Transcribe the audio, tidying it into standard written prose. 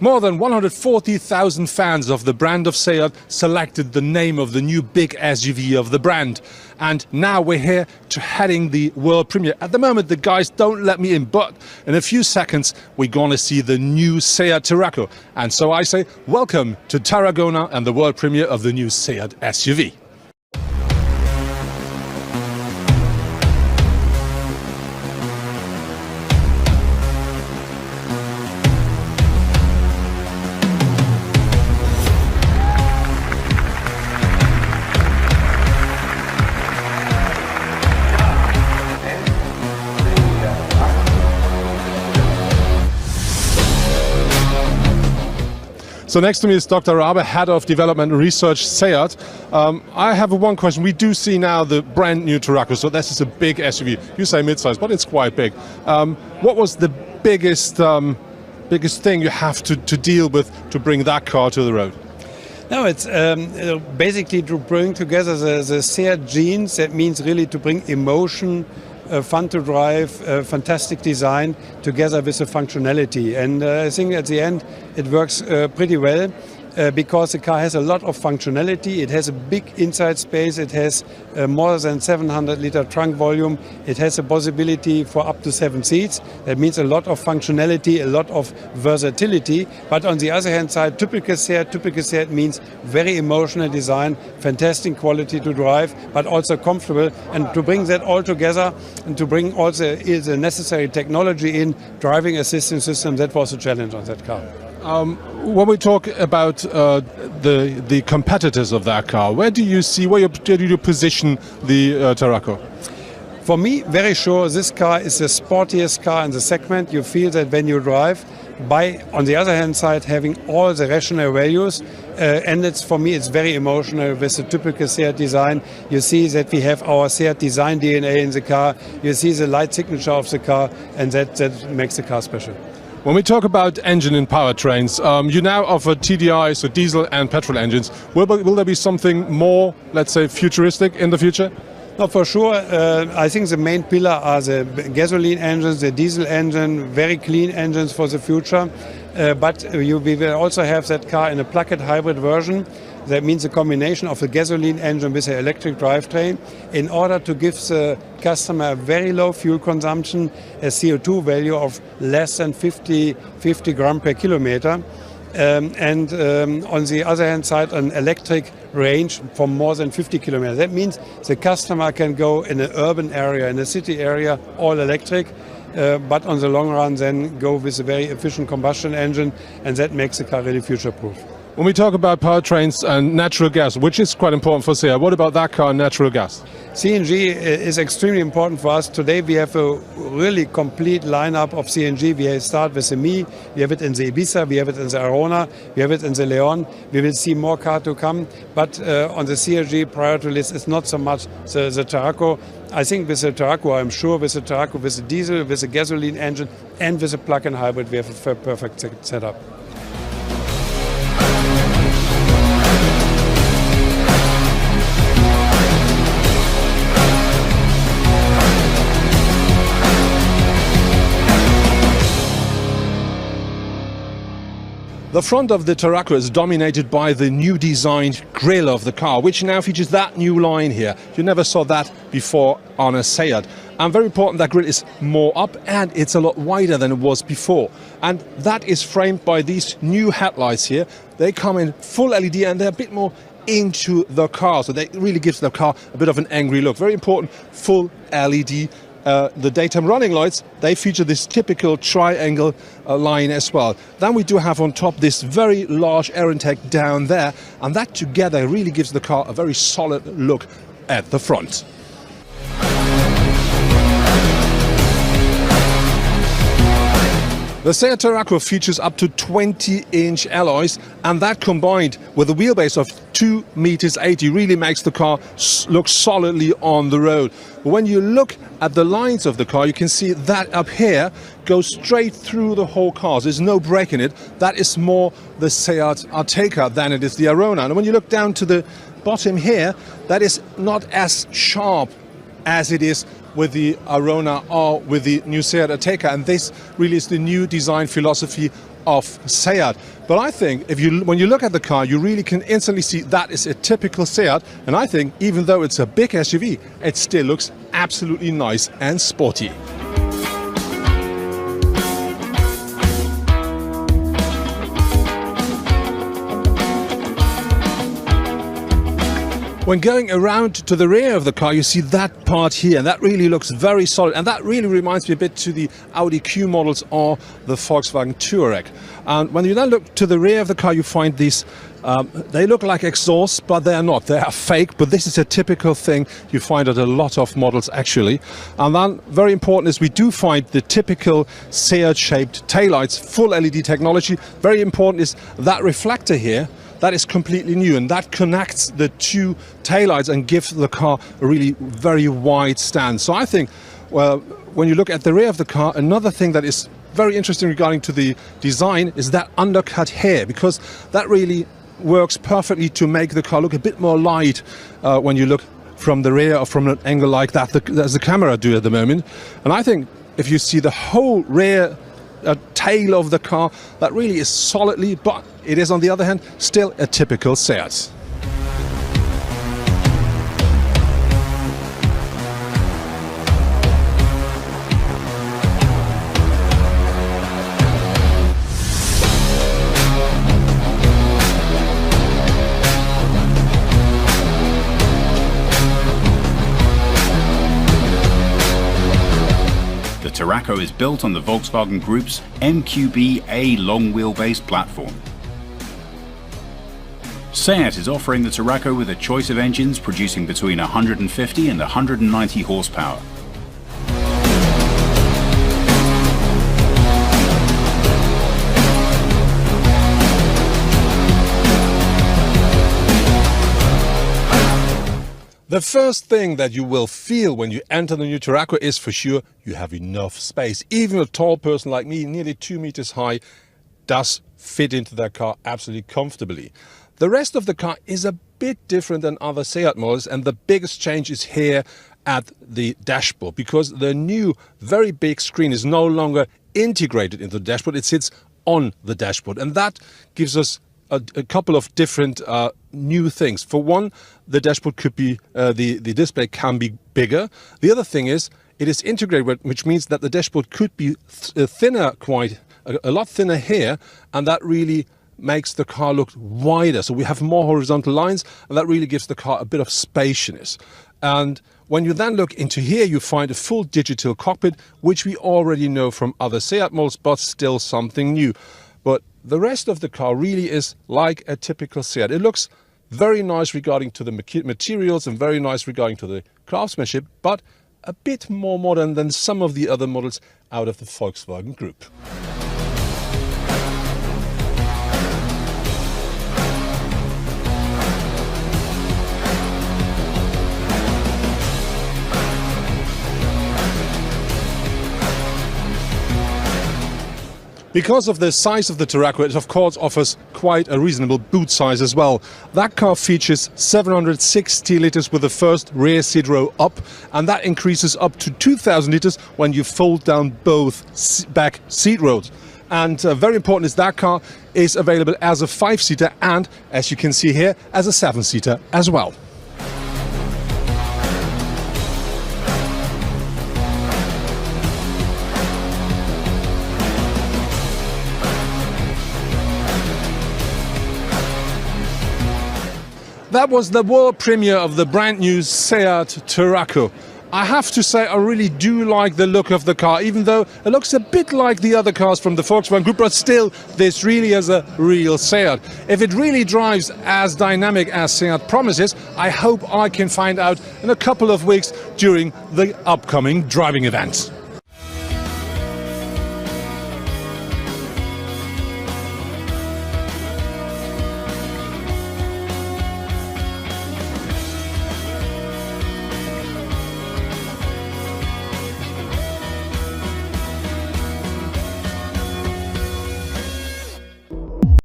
More than 140,000 fans of the brand of Seat selected the name of the new big SUV of the brand. And now we're here to heading the world premiere. At the moment, the guys don't let me in, but in a few seconds, we're going to see the new Seat Tarraco. And so I say, welcome to Tarragona and the world premiere of the new Seat SUV. So next to me is Dr. Rabe, Head of Development and Research, Seat. I have one question. We do see now the brand new Tarraco, so this is a big SUV. You say mid-size, but it's quite big. What was the biggest thing you have to deal with to bring that car to the road? No, it's basically to bring together the Seat genes. That means really to bring emotion, fun to drive, fantastic design together with the functionality. And I think at the end it works pretty well because the car has a lot of functionality. It has a big inside space. It has more than 700-liter trunk volume. It has a possibility for up to 7 seats. That means a lot of functionality, a lot of versatility. But on the other hand side, typical Seat means very emotional design, fantastic quality to drive, but also comfortable. And to bring that all together and to bring also the necessary technology in, driving assistance system, that was a challenge on that car. When we talk about the competitors of that car, where do you position the Tarraco? For me, very sure, this car is the sportiest car in the segment. You feel that when you drive, by, on the other hand side, having all the rational values. And for me, it's very emotional with the typical Seat design. You see that we have our Seat design DNA in the car. You see the light signature of the car, and that makes the car special. When we talk about engine and powertrains, you now offer TDI, so diesel and petrol engines. Will there be something more, let's say, futuristic in the future? No, for sure. I think the main pillar are the gasoline engines, the diesel engine, very clean engines for the future. But we will also have that car in a plug-in hybrid version. That means a combination of a gasoline engine with an electric drivetrain in order to give the customer a very low fuel consumption, a CO2 value of less than 50 grams per kilometer. And on the other hand side, an electric range for more than 50 kilometers. That means the customer can go in an urban area, in a city area, all electric. But on the long run then go with a very efficient combustion engine, and that makes the car really future-proof. When we talk about powertrains and natural gas, which is quite important for Seat, what about that car and natural gas? CNG is extremely important for us. Today we have a really complete lineup of CNG. We start with the Mi, we have it in the Ibiza, we have it in the Arona, we have it in the Leon. We will see more cars to come, but on the CNG priority list is not so much the Tarraco. I think with the Tarraco, I'm sure with the Tarraco, with the diesel, with the gasoline engine and with the plug-in hybrid, we have a perfect setup. The front of the Tarraco is dominated by the new designed grille of the car, which now features that new line here. You never saw that before on a Seat. And very important, that grille is more up and it's a lot wider than it was before. And that is framed by these new headlights here. They come in full LED and they're a bit more into the car, so that really gives the car a bit of an angry look. Very important, full LED. The daytime running lights, they feature this typical triangle line as well. Then we do have on top this very large air intake down there, and that together really gives the car a very solid look at the front. The Seat Tarraco features up to 20-inch alloys, and that combined with a wheelbase of 2.80 meters really makes the car look solidly on the road. But when you look at the lines of the car, you can see that up here goes straight through the whole car. There's no break in it. That is more the Seat Ateca than it is the Arona. And when you look down to the bottom here, that is not as sharp as it is with the Arona or with the new Seat Ateca, and this really is the new design philosophy of Seat. But I think when you look at the car, you really can instantly see that is a typical Seat. And I think even though it's a big SUV, it still looks absolutely nice and sporty. When going around to the rear of the car, you see that part here, and that really looks very solid. And that really reminds me a bit to the Audi Q models or the Volkswagen Touareg. And when you then look to the rear of the car, you find these, they look like exhausts, but they are not. They are fake, but this is a typical thing you find at a lot of models actually. And then very important is we do find the typical Seat-shaped taillights, full LED technology. Very important is that reflector here. That is completely new, and that connects the two taillights and gives the car a really very wide stand. So I think, well, when you look at the rear of the car, another thing that is very interesting regarding to the design is that undercut hair, because that really works perfectly to make the car look a bit more light when you look from the rear or from an angle like that, as the camera do at the moment. And I think if you see the whole rear tail of the car, that really is solidly, but it is on the other hand still a typical Seat. The Tarraco is built on the Volkswagen Group's MQB-A long wheelbase platform. Seat is offering the Tarraco with a choice of engines producing between 150 and 190 horsepower. The first thing that you will feel when you enter the new Tarraco is for sure you have enough space. Even a tall person like me, nearly 2 meters high, does fit into that car absolutely comfortably. The rest of the car is a bit different than other Seat models, and the biggest change is here at the dashboard, because the new very big screen is no longer integrated into the dashboard, it sits on the dashboard, and that gives us a couple of different new things. For one, the dashboard could be, the display can be bigger. The other thing is it is integrated, which means that the dashboard could be thinner, quite a lot thinner here, and that really makes the car look wider. So we have more horizontal lines, and that really gives the car a bit of spaciousness. And when you then look into here, you find a full digital cockpit, which we already know from other Seat models, but still something new. But the rest of the car really is like a typical Seat. It looks very nice regarding to the materials and very nice regarding to the craftsmanship, but a bit more modern than some of the other models out of the Volkswagen Group. Because of the size of the Tarraco, it of course offers quite a reasonable boot size as well. That car features 760 litres with the first rear seat row up, and that increases up to 2,000 litres when you fold down both back seat rows. And very important is that car is available as a 5-seater and, as you can see here, as a 7-seater as well. That was the world premiere of the brand new Seat Tarraco. I have to say I really do like the look of the car, even though it looks a bit like the other cars from the Volkswagen Group, but still this really is a real Seat. If it really drives as dynamic as Seat promises, I hope I can find out in a couple of weeks during the upcoming driving event.